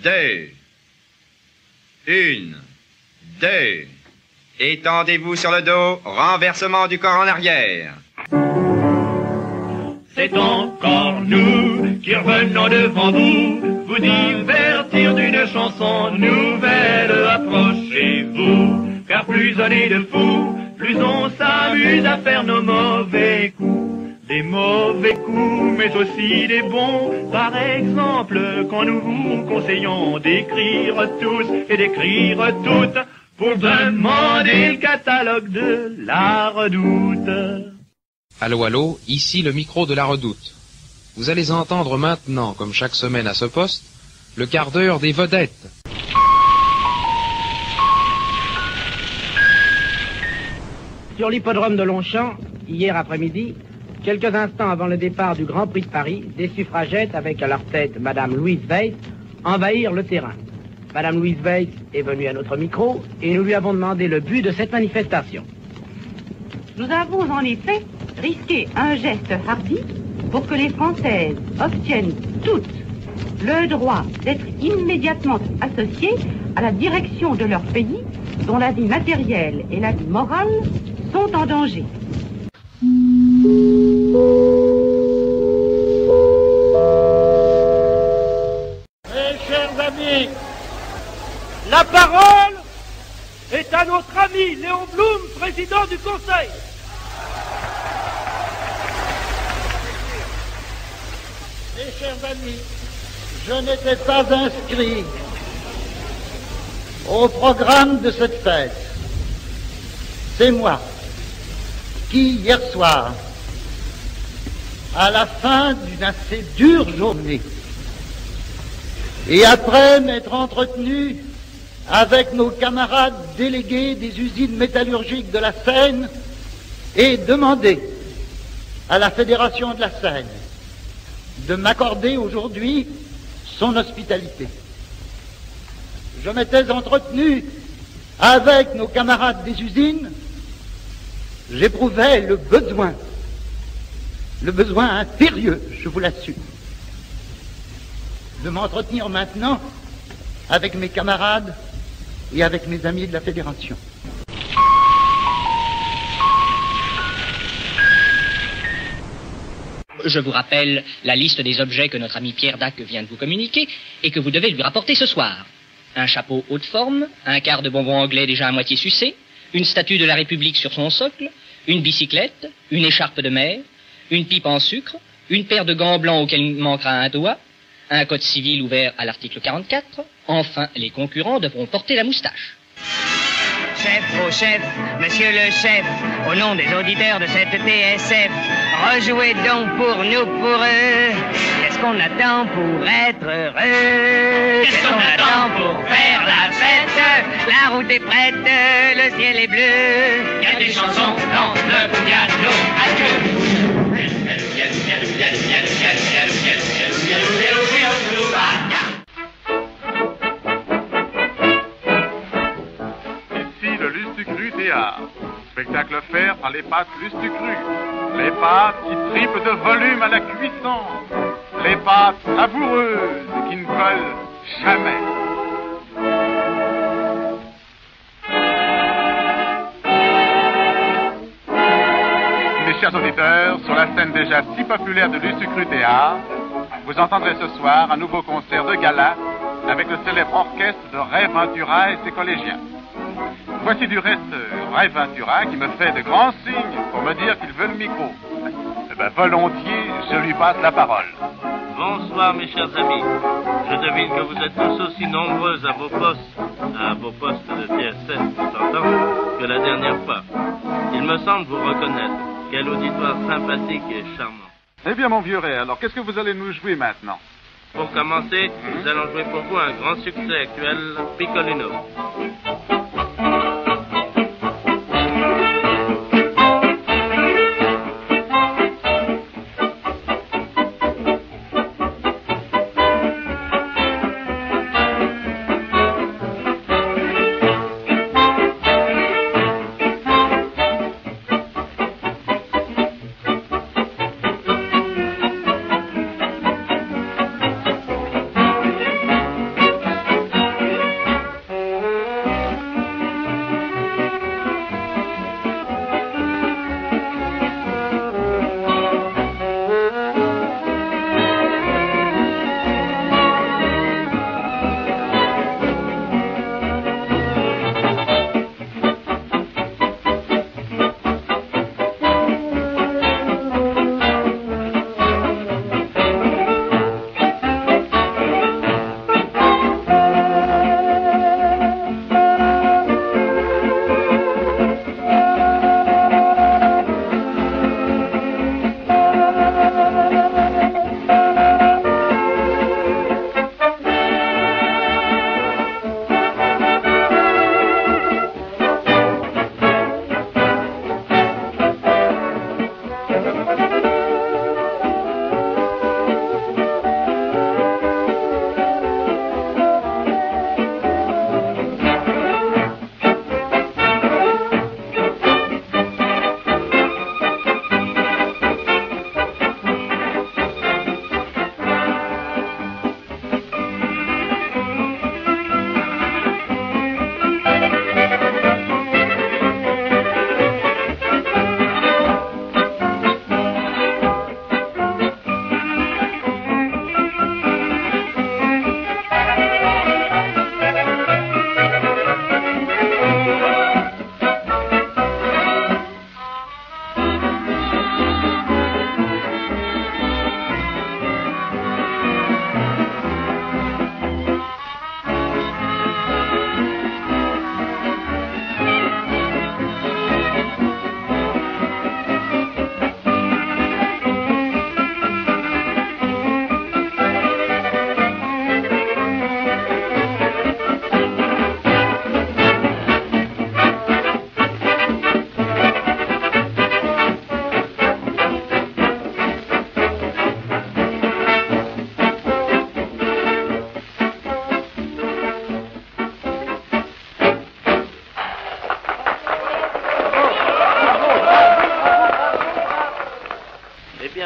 2. 1, 2. Étendez-vous sur le dos, renversement du corps en arrière. C'est encore nous qui revenons devant vous divertir d'une chanson nouvelle. Approchez-vous, car plus on est de fous, plus on s'amuse à faire nos mauvais coups. Des mauvais coups, mais aussi des bons. Par exemple, quand nous vous conseillons d'écrire tous et d'écrire toutes pour demander le catalogue de la Redoute. Allô, allô, ici le micro de la Redoute. Vous allez entendre maintenant, comme chaque semaine à ce poste, le quart d'heure des vedettes. Sur l'hippodrome de Longchamp, hier après-midi, quelques instants avant le départ du Grand Prix de Paris, des suffragettes, avec à leur tête Madame Louise Weiss, envahirent le terrain. Madame Louise Weiss est venue à notre micro et nous lui avons demandé le but de cette manifestation. Nous avons en effet risqué un geste hardi pour que les Françaises obtiennent toutes le droit d'être immédiatement associées à la direction de leur pays, dont la vie matérielle et la vie morale sont en danger. Mes chers amis, la parole est à notre ami Léon Blum, président du Conseil. Mes chers amis, je n'étais pas inscrit au programme de cette fête. C'est moi qui, hier soir, à la fin d'une assez dure journée, et après m'être entretenu avec nos camarades délégués des usines métallurgiques de la Seine, et demandé à la Fédération de la Seine de m'accorder aujourd'hui son hospitalité. Je m'étais entretenu avec nos camarades des usines, j'éprouvais le besoin impérieux, je vous l'assure, de m'entretenir maintenant avec mes camarades et avec mes amis de la Fédération. Je vous rappelle la liste des objets que notre ami Pierre Dac vient de vous communiquer et que vous devez lui rapporter ce soir. Un chapeau haute forme, un quart de bonbon anglais déjà à moitié sucé, une statue de la République sur son socle, une bicyclette, une écharpe de mer, une pipe en sucre, une paire de gants blancs auxquels il manquera un doigt, un code civil ouvert à l'article 44. Enfin, les concurrents devront porter la moustache. Chef au chef, monsieur le chef, au nom des auditeurs de cette TSF, rejouez donc pour nous, pour eux. Qu'est-ce qu'on attend pour être heureux? Qu'est-ce qu'on attend pour faire la fête? La route est prête, le ciel est bleu. Il y a des chansons dans le piano. Adieu. Le Lustucru Théâtre. Spectacle offert par les pâtes Lustucru. Les pâtes qui tripent de volume à la cuisson. Les pâtes savoureuses qui ne collent jamais. Mes chers auditeurs, sur la scène déjà si populaire de Lustucru Théâtre, vous entendrez ce soir un nouveau concert de gala avec le célèbre orchestre de Ray Ventura et ses collégiens. Voici du reste Ray Ventura qui me fait de grands signes pour me dire qu'il veut le micro. Eh bien, volontiers, je lui passe la parole. Bonsoir, mes chers amis. Je devine que vous êtes tous aussi nombreux à vos postes de TSF, s'entend, que la dernière fois. Il me semble vous reconnaître. Quel auditoire sympathique et charmant. Eh bien, mon vieux Ray, alors qu'est-ce que vous allez nous jouer maintenant? Pour commencer, nous allons jouer pour vous un grand succès actuel, Piccolino.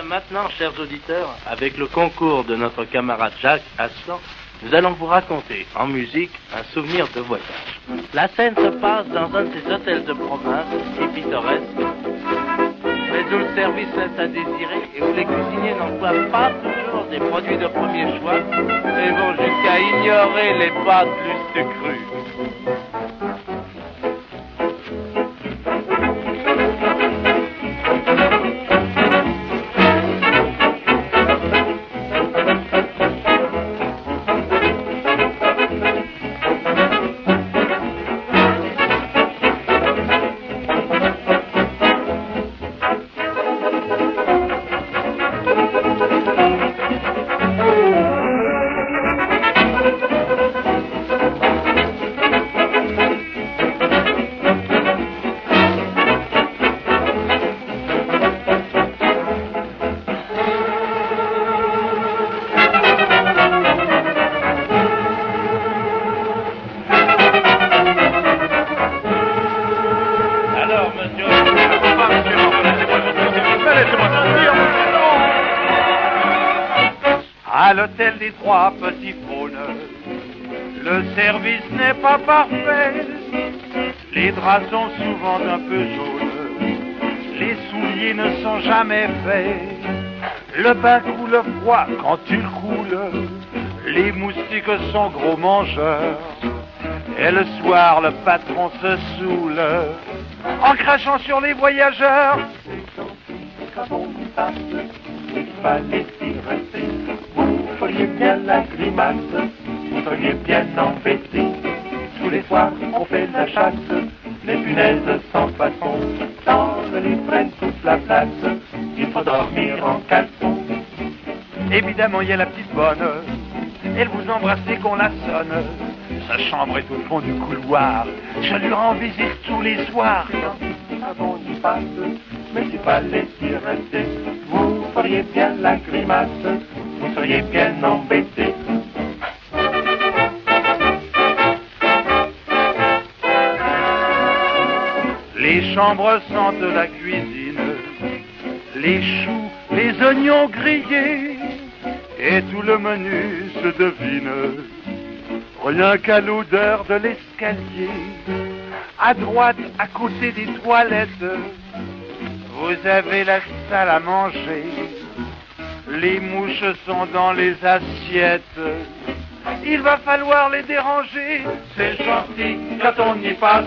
Maintenant, chers auditeurs, avec le concours de notre camarade Jacques Aslan, nous allons vous raconter en musique un souvenir de voyage. La scène se passe dans un de ces hôtels de province si pittoresques, mais où le service laisse à désirer et où les cuisiniers n'emploient pas toujours des produits de premier choix et vont jusqu'à ignorer les pâtes lustres crues. l'hôtel des Trois Petits Trônes, le service n'est pas parfait. Les draps sont souvent un peu jaunes, les souliers ne sont jamais faits. Le bain coule froid quand il coule, les moustiques sont gros mangeurs. Et le soir, le patron se saoule en crachant sur les voyageurs. Il fallait y rester, vous feriez bien la grimace, vous seriez bien embêté. Tous les soirs, on fait la chasse, les punaises sans façon, s'enlèvent les prennent toute la place, il faut dormir en caleçon. Évidemment, il y a la petite bonne, elle vous embrasse dès qu'on la sonne. Sa chambre est au fond du couloir, je lui rends visite tous les soirs. On y passe, mais s'il fallait y rester, vous feriez bien la grimace, vous seriez bien embêté. Les chambres sentent la cuisine, les choux, les oignons grillés, et tout le menu se devine, rien qu'à l'odeur de l'escalier. À droite, à côté des toilettes, vous avez la salle à manger. Les mouches sont dans les assiettes, il va falloir les déranger. C'est gentil quand on y passe,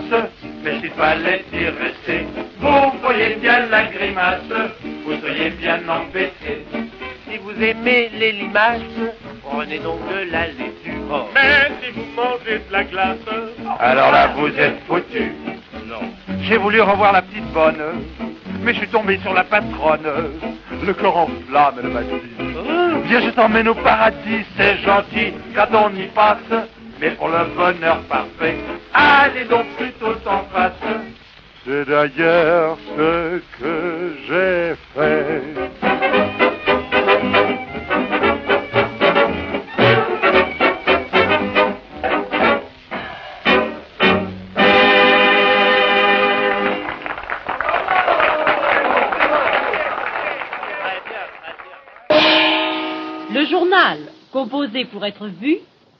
mais s'il fallait y rester, vous feriez bien la grimace, vous seriez bien embêté. Si vous aimez les limaces, prenez donc de la laitue. Mais si vous mangez de la glace, alors là vous êtes foutu. Non. J'ai voulu revoir la petite bonne, mais je suis tombé sur la patronne. Le corps en flamme, elle m'a dit, viens je t'emmène au paradis. C'est gentil quand on y passe, mais pour le bonheur parfait, allez donc plutôt en face. C'est d'ailleurs ce que j'ai fait. Le journal, composé pour être vu,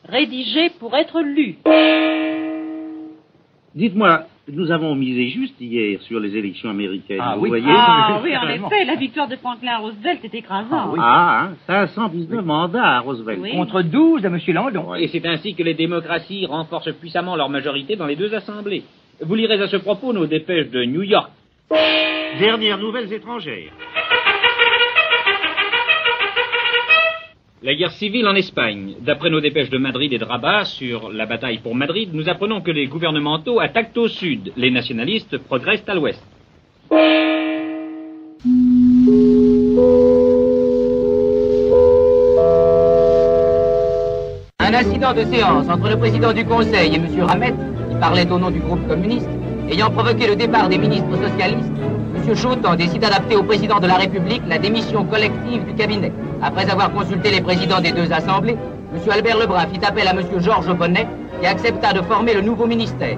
rédigé pour être lu. Dites-moi, nous avons misé juste hier sur les élections américaines, vous voyez? Ah oui, en effet, la victoire de Franklin Roosevelt est écrasante. Ah, 519 mandats à Roosevelt. Oui. Contre 12 à M. Landon. Et c'est ainsi que les démocraties renforcent puissamment leur majorité dans les deux assemblées. Vous lirez à ce propos nos dépêches de New York. Dernières nouvelles étrangères. La guerre civile en Espagne. D'après nos dépêches de Madrid et de Rabat sur la bataille pour Madrid, nous apprenons que les gouvernementaux attaquent au sud. Les nationalistes progressent à l'ouest. Un incident de séance entre le président du Conseil et M. Ramet, qui parlait au nom du groupe communiste, ayant provoqué le départ des ministres socialistes, M. Chautemps décide d'adapter au président de la République la démission collective du cabinet. Après avoir consulté les présidents des deux assemblées, M. Albert Lebrun fit appel à M. Georges Bonnet, qui accepta de former le nouveau ministère.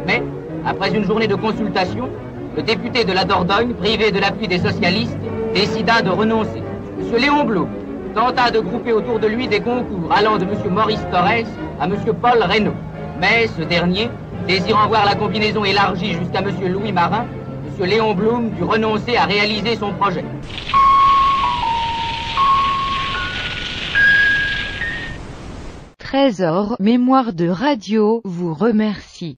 Mais, après une journée de consultation, le député de la Dordogne, privé de l'appui des socialistes, décida de renoncer. M. Léon Blum tenta de grouper autour de lui des concours allant de M. Maurice Torres à M. Paul Reynaud. Mais ce dernier, désirant voir la combinaison élargie jusqu'à M. Louis Marin, M. Léon Blum dut renoncer à réaliser son projet. Trésor Mémoire de Radio vous remercie.